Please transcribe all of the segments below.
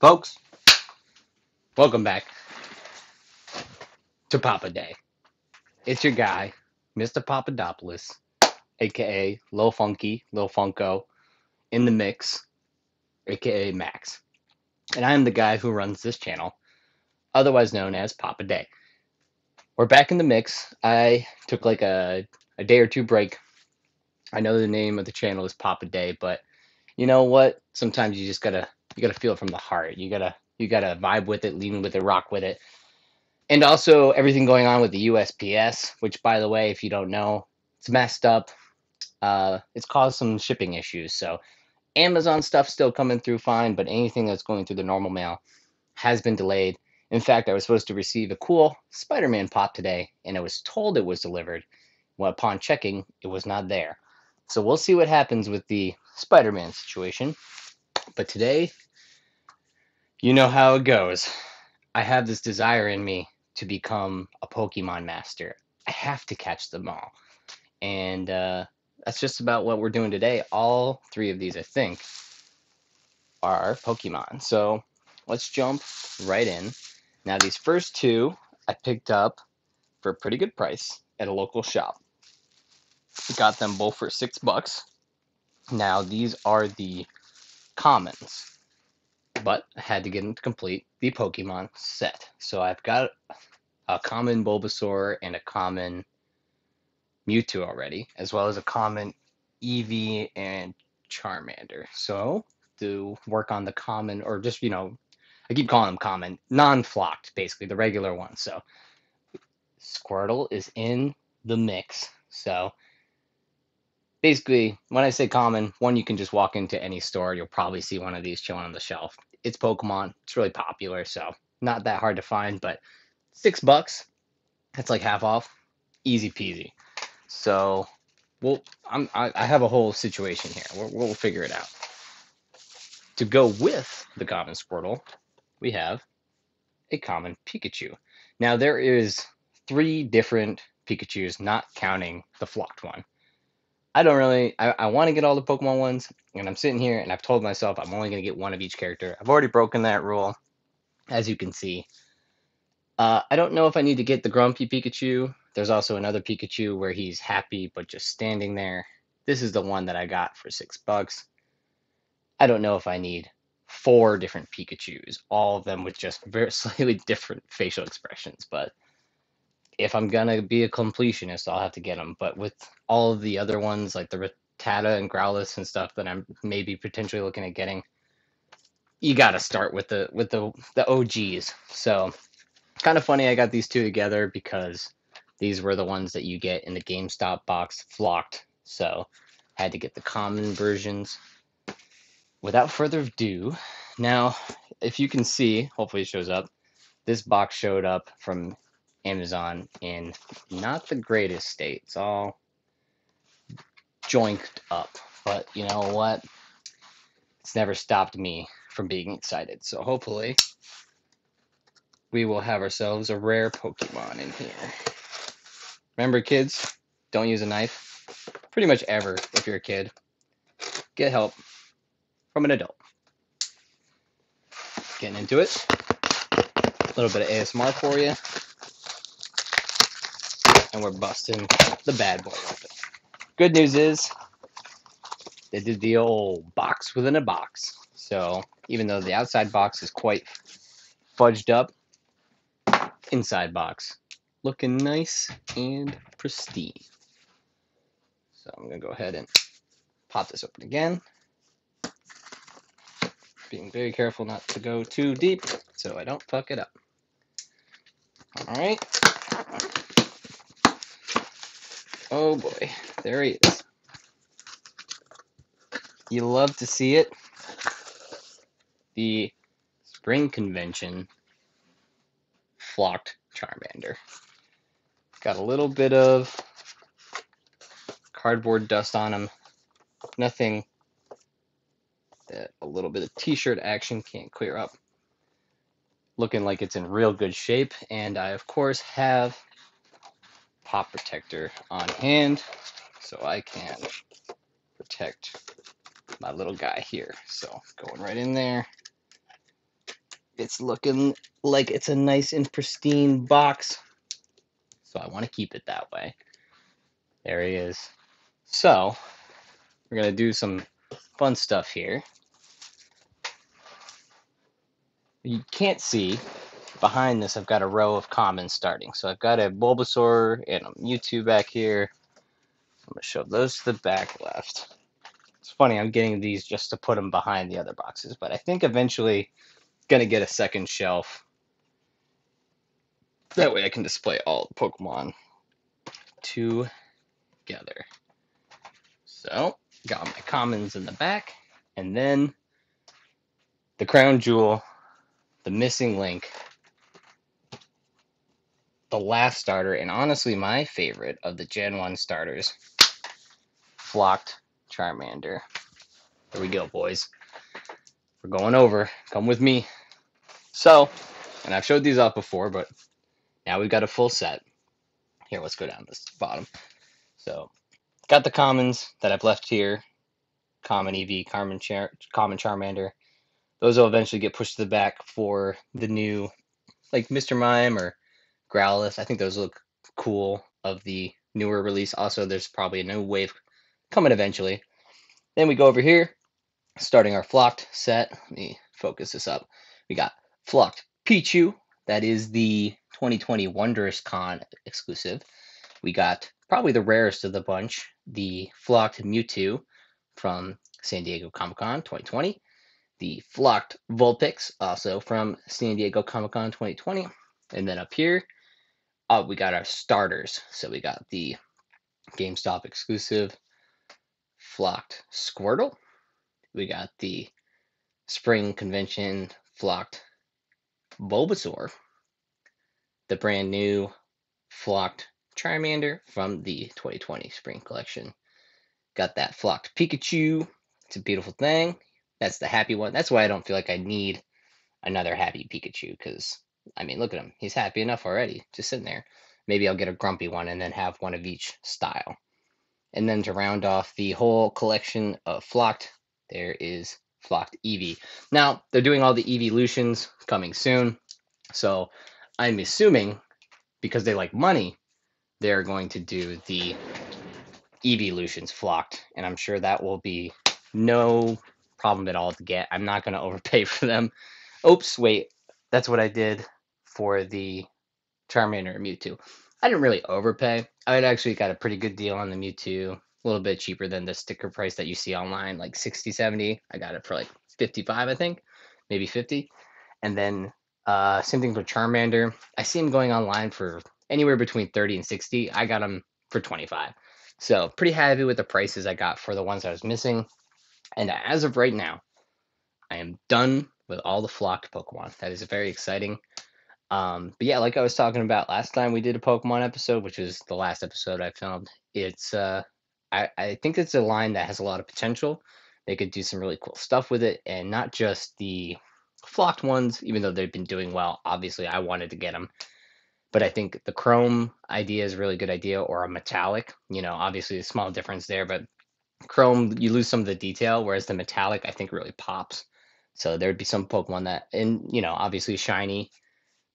Folks, welcome back to Papa Day. It's your guy, Mr. Papadopoulos, aka Lil Funky, Lil Funko, in the mix, aka Max. And I am the guy who runs this channel, otherwise known as Papa Day. We're back in the mix. I took like a day or two break. I know the name of the channel is Papa Day, but you know what? Sometimes you gotta feel it from the heart. You gotta vibe with it, lean with it, rock with it. And also everything going on with the USPS, which, by the way, if you don't know, it's messed up. It's caused some shipping issues. So Amazon stuff still coming through fine, but anything that's going through the normal mail has been delayed. In fact, I was supposed to receive a cool Spider-Man pop today, and I was told it was delivered. Well, upon checking, it was not there. So we'll see what happens with the Spider-Man situation. But today, you know how it goes. I have this desire in me to become a Pokemon master. I have to catch them all. And that's just about what we're doing today. All three of these, I think, are Pokemon. So let's jump right in. Now, these first two I picked up for a pretty good price at a local shop. Got them both for $6. Now, these are the commons, but I had to get them to complete the Pokemon set. So I've got a common Bulbasaur and a common Mewtwo already, as well as a common Eevee and Charmander. So to work on the common, or just, I keep calling them common, non-flocked, basically, the regular ones. So Squirtle is in the mix. So basically, when I say common, one you can just walk into any store, you'll probably see one of these chilling on the shelf. It's Pokemon, it's really popular, so not that hard to find, but $6, that's like half off, easy peasy. So I have a whole situation here. We'll figure it out. To go with the common Squirtle, we have a common Pikachu. Now there is three different Pikachus, not counting the flocked one. I want to get all the Pokemon ones, and I'm sitting here and I've told myself I'm only going to get one of each character. I've already broken that rule, as you can see. I don't know if I need to get the grumpy Pikachu. There's also another Pikachu where he's happy but just standing there. This is the one that I got for $6. I don't know if I need four different Pikachus, all of them with just very slightly different facial expressions. But if I'm gonna be a completionist, I'll have to get them. But with all of the other ones, like the Rattata and Growlithe and stuff that I'm maybe potentially looking at getting, you gotta start with the OGs. So kind of funny I got these two together because these were the ones that you get in the GameStop box flocked. So I had to get the common versions. Without further ado, now if you can see, hopefully it shows up, this box showed up from Amazon in not the greatest state. It's all joinked up. But you know what? It's never stopped me from being excited. So hopefully we will have ourselves a rare Pokemon in here. Remember, kids, don't use a knife. Pretty much ever, if you're a kid. Get help from an adult. Getting into it. A little bit of ASMR for you. And we're busting the bad boy open. Good news is, they did the old box within a box. So even though the outside box is quite fudged up, inside box looking nice and pristine. So I'm going to go ahead and pop this open again. Being very careful not to go too deep so I don't fuck it up. Alright. Oh boy, there he is. You love to see it. The Spring Convention flocked Charmander. Got a little bit of cardboard dust on him. Nothing that a little bit of t-shirt action can't clear up. Looking like it's in real good shape. And I, of course, have pop protector on hand so I can protect my little guy here. So going right in there. It's looking like it's a nice and pristine box, so I want to keep it that way. There he is. So, we're going to do some fun stuff here. You can't see, behind this I've got a row of commons starting. So I've got a Bulbasaur and a Mewtwo back here. I'm going to shove those to the back left. It's funny, I'm getting these just to put them behind the other boxes, but I think eventually going to get a second shelf. That way I can display all the Pokemon together. So, got my commons in the back, and then the crown jewel, the missing link, the last starter, and honestly my favorite of the Gen 1 starters, Flocked Charmander. Here we go, boys. We're going over. Come with me. So, and I've showed these off before, but now we've got a full set. Here, let's go down this bottom. So, got the commons that I've left here. Common EV, Common Charmander. Those will eventually get pushed to the back for the new, like Mr. Mime or Growlithe. I think those look cool of the newer release. Also, there's probably a new wave coming eventually. Then we go over here, starting our Flocked set. Let me focus this up. We got Flocked Pichu. That is the 2020 Wondrous Con exclusive. We got probably the rarest of the bunch, the Flocked Mewtwo from San Diego Comic-Con 2020. The Flocked Vulpix, also from San Diego Comic-Con 2020. And then up here, we got our starters. So we got the GameStop exclusive Flocked Squirtle. We got the Spring Convention Flocked Bulbasaur. The brand new Flocked Charmander from the 2020 Spring Collection. Got that Flocked Pikachu. It's a beautiful thing. That's the happy one. That's why I don't feel like I need another happy Pikachu, because, I mean, look at him. He's happy enough already, just sitting there. Maybe I'll get a grumpy one and then have one of each style. And then to round off the whole collection of Flocked, there is Flocked Eevee. Now, they're doing all the evolutions coming soon, so I'm assuming, because they like money, they're going to do the evolutions Flocked, and I'm sure that will be no problem at all to get. I'm not going to overpay for them. Oops, wait, that's what I did for the Charmander and Mewtwo. I didn't really overpay. I had actually got a pretty good deal on the Mewtwo, a little bit cheaper than the sticker price that you see online, like 60, 70. I got it for like 55, I think, maybe 50. And then same thing for Charmander. I see him going online for anywhere between 30 and 60. I got him for 25. So pretty happy with the prices I got for the ones I was missing. And as of right now, I am done with all the flocked Pokemon. That is very exciting. But yeah, like I was talking about last time we did a Pokemon episode, which is the last episode I filmed. It's I think it's a line that has a lot of potential. They could do some really cool stuff with it, and not just the flocked ones, even though they've been doing well. Obviously, I wanted to get them, but I think the chrome idea is a really good idea, or a metallic. You know, obviously a small difference there, but chrome you lose some of the detail, whereas the metallic I think really pops. So there'd be some Pokemon that, and you know, obviously shiny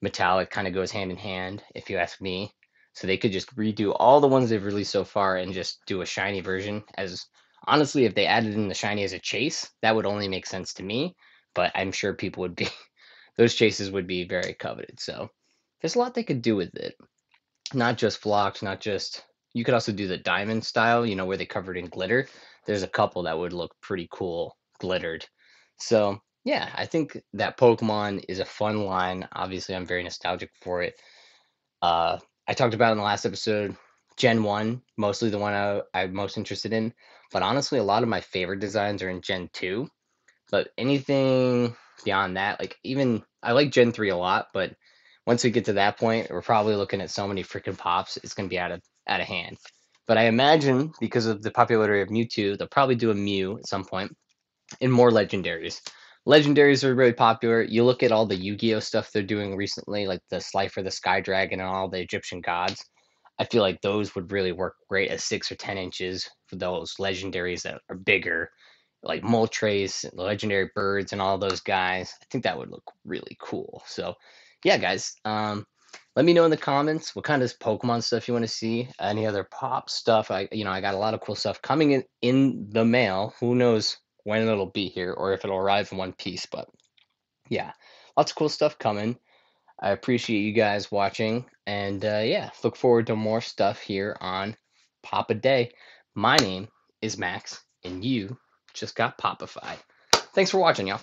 metallic kind of goes hand in hand, if you ask me. So they could just redo all the ones they've released so far and just do a shiny version. As honestly, if they added in the shiny as a chase, that would only make sense to me. But I'm sure people would be those chases would be very coveted. So there's a lot they could do with it. Not just flocked, not just you could also do the diamond style, you know, where they covered in glitter. There's a couple that would look pretty cool glittered. So yeah, I think that Pokemon is a fun line. Obviously, I'm very nostalgic for it. I talked about in the last episode, Gen 1, mostly the one I'm most interested in. But honestly, a lot of my favorite designs are in Gen 2. But anything beyond that, like even I like Gen 3 a lot, but once we get to that point, we're probably looking at so many freaking pops, it's gonna be out of hand. But I imagine because of the popularity of Mewtwo, they'll probably do a Mew at some point and more legendaries. Legendaries are really popular. You look at all the Yu-Gi-Oh stuff they're doing recently, like the Slifer, the Sky Dragon, and all the Egyptian gods. I feel like those would really work great as 6 or 10 inches for those legendaries that are bigger, like Moltres, legendary birds, and all those guys. I think that would look really cool. So, yeah, guys, let me know in the comments what kind of Pokemon stuff you want to see. Any other pop stuff? I got a lot of cool stuff coming in the mail. Who knows when it'll be here or if it'll arrive in one piece? But yeah, lots of cool stuff coming. I appreciate you guys watching, and yeah, look forward to more stuff here on Pop a Day. My name is Max, and you just got popified. Thanks for watching, y'all.